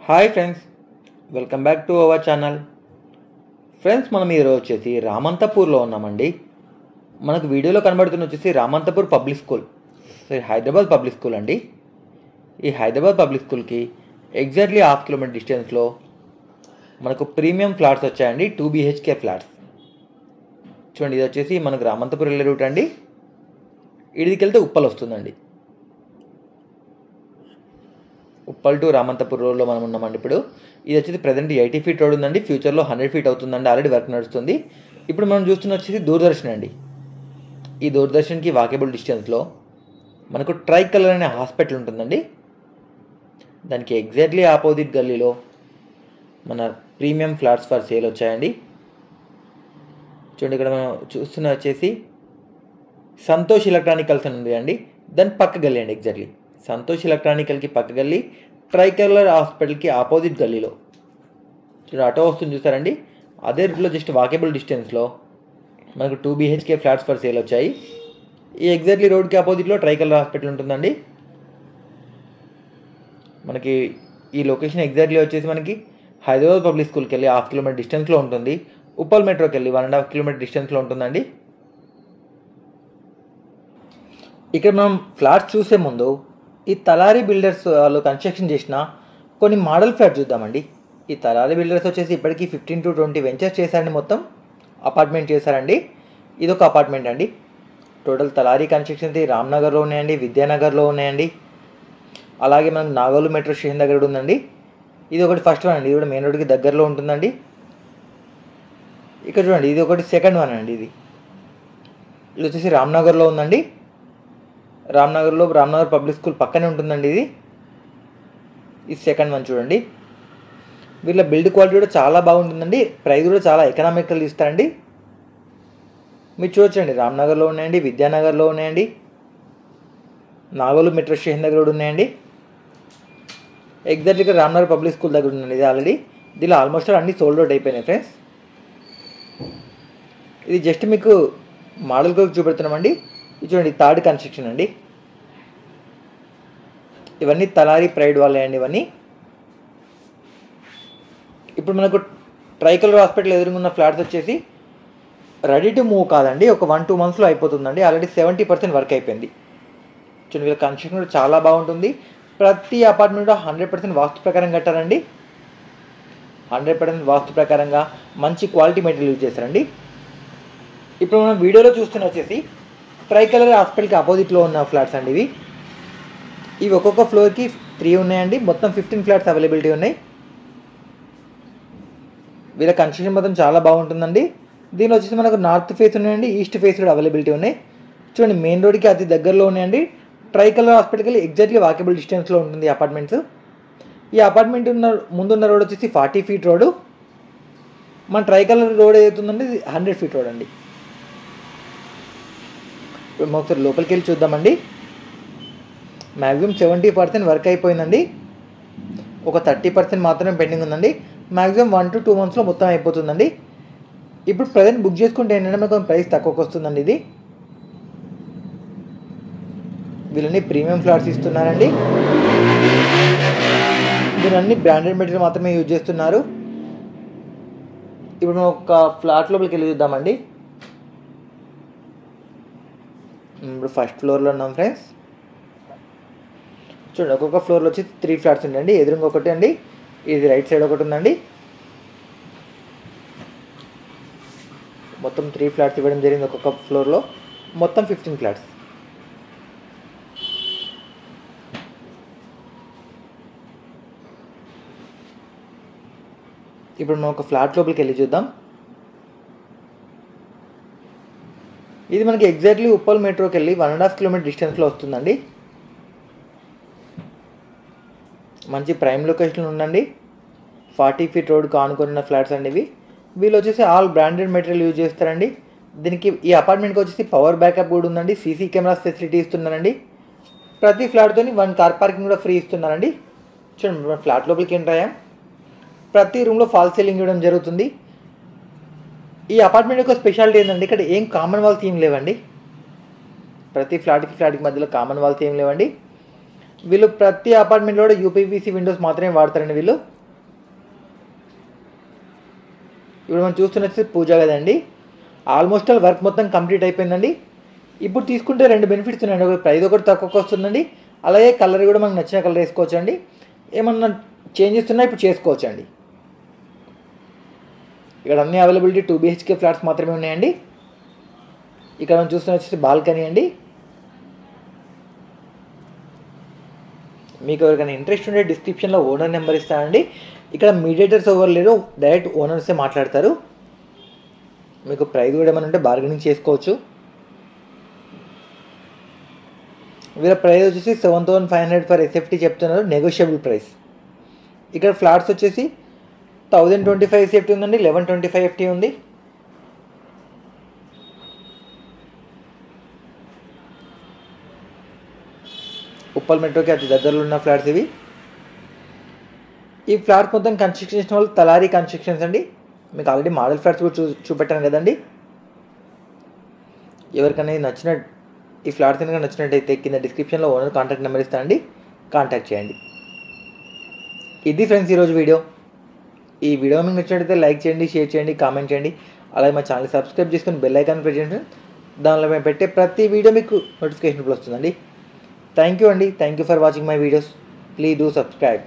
Hi friends, welcome back to our channel. Friends, మనం ఈరోజు వచ్చేసి రామంతపూర్లో ఉన్నామండి. మనకు వీడియోలో కనబడుతున్న వచ్చేసి Ramanthapur public school, Hyderabad public school అండి. ఈ హైదరాబాద్ పబ్లిక్ స్కూల్కి ఎగ్జాక్ట్లీ 1/2 కిలోమీటర్ డిస్టెన్స్లో మనకు ప్రీమియం ఫ్లాట్స్ వచ్చాయండి. 2 BHK ఫ్లాట్స్. చూడండి, ఇది వచ్చేసి మనకు రామంతపూర్ వెళ్ళే రూట్ అండి. ఇడికి వెళ్తే ఉప్పల్ వస్తుందండి. ఉప్పల్ టు రామంతపూర్ రోడ్లో మనం ఉన్నామండి. ఇప్పుడు ఇది వచ్చేసి ప్రజెంట్ 80 ఫీట్ రోడ్ ఉందండి. ఫ్యూచర్లో 100 ఫీట్ అవుతుందండి. ఆల్రెడీ వర్క్ నడుస్తుంది. ఇప్పుడు మనం చూస్తున్న వచ్చేసి దూరదర్శన్ అండి. ఈ దూరదర్శన్కి వాకేబుల్ డిస్టెన్స్లో మనకు ట్రై కలర్ అనే హాస్పిటల్ ఉంటుందండి. దానికి ఎగ్జాక్ట్లీ ఆపోజిట్ గల్లీలో మన ప్రీమియం ఫ్లాట్స్ ఫర్ సేల్ వచ్చాయండి. చూడండి, ఇక్కడ మనం చూస్తున్న వచ్చేసి సంతోష్ ఎలక్ట్రానికల్స్ అని ఉంది అండి. దాని పక్క గల్లీ అండి. ఎగ్జాక్ట్లీ సంతోష్ ఎలక్ట్రానికల్కి పక్క గల్లీ, ట్రై కలర్ హాస్పిటల్కి ఆపోజిట్ గల్లీలో చూడండి ఆటో వస్తుంది చూసారండి. అదే రూట్లో జస్ట్ వాకేబుల్ డిస్టెన్స్లో మనకు 2 BHK ఫ్లాట్స్ ఫర్ సేల్ వచ్చాయి. ఈ ఎగ్జాక్ట్లీ రోడ్కి ఆపోజిట్లో ట్రై కలర్ హాస్పిటల్ ఉంటుందండి. మనకి ఈ లొకేషన్ ఎగ్జాక్ట్లీ వచ్చేసి మనకి హైదరాబాద్ పబ్లిక్ స్కూల్కి వెళ్ళి 1/2 కిలోమీటర్ డిస్టెన్స్లో ఉంటుంది. ఉప్పల్ మెట్రోకి వెళ్ళి 1.5 కిలోమీటర్ డిస్టెన్స్లో ఉంటుందండి. ఇక్కడ మనం ఫ్లాట్స్ చూసే ముందు ఈ తలారి బిల్డర్స్ వాళ్ళు కన్స్ట్రక్షన్ చేసిన కొన్ని మోడల్ ఫ్లాట్స్ చూద్దామండి. ఈ తలారి బిల్డర్స్ వచ్చేసి ఇప్పటికీ 15 to 20 వెంచర్స్ చేశారండి. మొత్తం అపార్ట్మెంట్ చేశారండి. ఇది ఒక అపార్ట్మెంట్ అండి. టోటల్ తలారి కన్స్ట్రక్షన్స్ రామ్నగర్లో ఉన్నాయండి, విద్యానగర్లో ఉన్నాయండి. అలాగే మనకు నాగోలు మెట్రో స్టేషన్ దగ్గర ఉందండి. ఇది ఒకటి ఫస్ట్ వన్ అండి. ఇది కూడా మెయిన్ రోడ్కి దగ్గరలో ఉంటుందండి. ఇక్కడ చూడండి, ఇది ఒకటి సెకండ్ వన్ అండి. ఇది వచ్చేసి రామ్నగర్లో ఉందండి. రామ్నగర్ పబ్లిక్ స్కూల్ పక్కనే ఉంటుందండి. ఇది సెకండ్ వన్ చూడండి. వీళ్ళ బిల్డ్ క్వాలిటీ కూడా చాలా బాగుంటుందండి. ప్రైస్ కూడా చాలా ఎకనామికల్ ఇస్తారండి. మీరు చూడొచ్చండి, రామ్నగర్లో ఉన్నాయండి, విద్యానగర్లో ఉన్నాయండి, నాగోలు మెట్రో స్టేషన్ దగ్గర కూడా ఉన్నాయండి. ఎగ్జాక్ట్గా రామ్నగర్ పబ్లిక్ స్కూల్ దగ్గర ఉందండి. ఇది ఆల్రెడీ దీనిలో ఆల్మోస్ట్ అన్ని సోల్డ్ అవుట్ అయిపోయినాయి ఫ్రెండ్స్. ఇది జస్ట్ మీకు మోడల్ కూడా చూపెడుతున్నామండి. ఇది చూడండి, థర్డ్ కన్స్ట్రక్షన్ అండి. ఇవన్నీ తలారి ప్రైడ్ వాళ్ళే అండి ఇవన్నీ. ఇప్పుడు మనకు ట్రై కలర్ హాస్పిటల్ ఎదురుగున్న ఫ్లాట్స్ వచ్చేసి రెడీ టు మూవ్ కాదండి. ఒక 1-2 మంత్స్లో అయిపోతుందండి. ఆల్రెడీ 70% వర్క్ అయిపోయింది. చూడండి, వీళ్ళ కన్స్ట్రక్షన్ కూడా చాలా బాగుంటుంది. ప్రతి అపార్ట్మెంట్ 100% వాస్తు ప్రకారం కట్టారండి. 100% వాస్తు ప్రకారంగా మంచి క్వాలిటీ మెటీరియల్ యూజ్ చేశారండి. ఇప్పుడు మనం వీడియోలో చూస్తున్న వచ్చేసి ట్రై కలర్ హాస్పిటల్కి ఆపోజిట్లో ఉన్న ఫ్లాట్స్ అండి. ఇవి ఒక్కొక్క ఫ్లోర్కి 3 ఉన్నాయండి. మొత్తం 15 ఫ్లాట్స్ అవైలబిలిటీ ఉన్నాయి. వీళ్ళ కన్స్ట్రక్షన్ మొత్తం చాలా బాగుంటుందండి. దీనిలో వచ్చేసి మనకు నార్త్ ఫేస్ ఉన్నాయండి, ఈస్ట్ ఫేస్ కూడా అవైలబిలిటీ ఉన్నాయి. చూడండి, మెయిన్ రోడ్కి అతి దగ్గరలో ఉన్నాయండి. ట్రై కలర్ హాస్పిటల్కి ఎగ్జాక్ట్లీ వాకేబుల్ డిస్టెన్స్లో ఉంటుంది అపార్ట్మెంట్స్. ఈ అపార్ట్మెంట్ ముందున్న రోడ్ వచ్చేసి 40 ఫీట్ రోడ్. మన ట్రై కలర్ రోడ్ ఏదైతుందండి 100 ఫీట్ రోడ్ అండి. ఇప్పుడు మనం ఒకసారి లోపలికి వెళ్ళి చూద్దామండి. మ్యాక్సిమం 70% వర్క్ అయిపోయిందండి. ఒక 30% మాత్రమే పెండింగ్ ఉందండి. మ్యాక్సిమం 1 to 2 మంత్స్లో మొత్తం అయిపోతుందండి. ఇప్పుడు ప్రజెంట్ బుక్ చేసుకుంటే ఏంటంటే మనకు ప్రైస్ తక్కువకి వస్తుందండి. ఇది వీళ్ళని ప్రీమియం ఫ్లాట్స్ ఇస్తున్నారండి. వీళ్ళన్ని బ్రాండెడ్ మెటీరియల్ మాత్రమే యూజ్ చేస్తున్నారు. ఇప్పుడు మనం ఒక ఫ్లాట్ లోపలికి వెళ్ళి చూద్దామండి. ఇప్పుడు ఫస్ట్ ఫ్లోర్లో ఉన్నాం ఫ్రెండ్స్. చూడండి, ఒక్కొక్క ఫ్లోర్లో వచ్చి 3 ఫ్లాట్స్ ఉన్నాయండి. ఎదురుగా ఒకటి అండి, ఇది రైట్ సైడ్ ఒకటి ఉందండి. మొత్తం 3 ఫ్లాట్స్ ఇవ్వడం జరిగింది ఒక్కొక్క ఫ్లోర్లో. మొత్తం 15 ఫ్లాట్స్. ఇప్పుడు మనం ఒక ఫ్లాట్ లోపలికి వెళ్ళి చూద్దాం. ఇది మనకి ఎగ్జాక్ట్లీ ఉప్పల్ మెట్రోకి వెళ్ళి 1.5 కిలోమీటర్ డిస్టెన్స్లో వస్తుందండి. మంచి ప్రైమ్ లొకేషన్ ఉందండి. 40 ఫీట్ రోడ్కి ఆనుకున్న ఫ్లాట్స్ అండి ఇవి. వీళ్ళు వచ్చేసి ఆల్ బ్రాండెడ్ మెటీరియల్ యూజ్ చేస్తారండి. దీనికి ఈ అపార్ట్మెంట్కి వచ్చేసి పవర్ బ్యాకప్ కూడా ఉందండి. సీసీ కెమెరాస్ ఫెసిలిటీ ఇస్తున్నారండి. ప్రతి ఫ్లాట్తో 1 కార్ పార్కింగ్ కూడా ఫ్రీ ఇస్తున్నారండి. చూడండి, ఫ్లాట్ లోపలికి ఎంటర్ అయ్యాం. ప్రతి రూమ్లో ఫాల్ సీలింగ్ ఇవ్వడం జరుగుతుంది. ఈ అపార్ట్మెంట్ యొక్క స్పెషాలిటీ ఏంటంటే ఇక్కడ ఏం కామన్ వాల్స్ ఏం లేవండి. ప్రతి ఫ్లాట్కి మధ్యలో కామన్ వాల్స్ ఏం లేవండి. వీళ్ళు ప్రతి అపార్ట్మెంట్లో కూడా యూపీవీసీ విండోస్ మాత్రమే వాడతారండి వీళ్ళు. ఇప్పుడు మనం చూస్తున్నది పూజ కదండి. ఆల్మోస్ట్ ఆల్ వర్క్ మొత్తం కంప్లీట్ అయిపోయిందండి. ఇప్పుడు తీసుకుంటే 2 బెనిఫిట్స్ ఉన్నాయండి. ఒకటి ప్రైస్ ఒకటి తక్కువకి వస్తుందండి, అలాగే కలర్ కూడా మనకు నచ్చిన కలర్ వేసుకోవచ్చు అండి. ఏమన్నా చేంజెస్ ఉన్నా ఇప్పుడు చేసుకోవచ్చు అండి. ఇక్కడ అన్ని అవైలబిలిటీ 2 BHK ఫ్లాట్స్ మాత్రమే ఉన్నాయండి. ఇక్కడ మనం చూస్తున్న బాల్కనీ అండి. మీకు ఎవరికైనా ఇంట్రెస్ట్ ఉంటే డిస్క్రిప్షన్లో ఓనర్ నెంబర్ ఇస్తానండి. ఇక్కడ మీడియేటర్స్ ఎవరు లేరు, డైరెక్ట్ ఓనర్సే మాట్లాడతారు. మీకు ప్రైస్ కూడా ఏమైనా ఉంటే బార్గెనింగ్ చేసుకోవచ్చు. వీళ్ళ ప్రైస్ వచ్చేసి 7,500 ఫర్ SFT చెప్తున్నారు, నెగోషియబుల్ ప్రైస్. ఇక్కడ ఫ్లాట్స్ వచ్చేసి 1,025 SFT ఉందండి, 1,125 FT ఉంది. ఉప్పల్ మెట్రోకి అతి దగ్గరలో ఉన్న ఫ్లాట్స్ ఇవి. ఈ ఫ్లాట్స్ మొత్తం కన్స్ట్రక్షన్ చేసిన వాళ్ళు తలారీ కన్స్ట్రక్షన్స్ అండి. మీకు ఆల్రెడీ మోడల్ ఫ్లాట్స్ కూడా చూపెట్టాను కదండి. ఎవరికైనా నచ్చిన ఈ ఫ్లాట్స్ కనుక నచ్చినట్టయితే కింద డిస్క్రిప్షన్లో ఓనర్ కాంటాక్ట్ నెంబర్ ఇస్తానండి, కాంటాక్ట్ చేయండి. ఇది ఫ్రెండ్స్ ఈరోజు వీడియో. ఈ వీడియో మీకు నచ్చినట్టయితే లైక్ చేయండి, షేర్ చేయండి, కామెంట్ చేయండి. అలాగే మా ఛానల్ సబ్స్క్రైబ్ చేసుకుని బెల్ ఐకాన్ ప్రెస్ చేయండి. దానిలో మేము పెట్టే ప్రతి వీడియో మీకు నోటిఫికేషన్ వస్తుందండి. థ్యాంక్ యూ అండి. Thank you for watching my videos. Please do subscribe.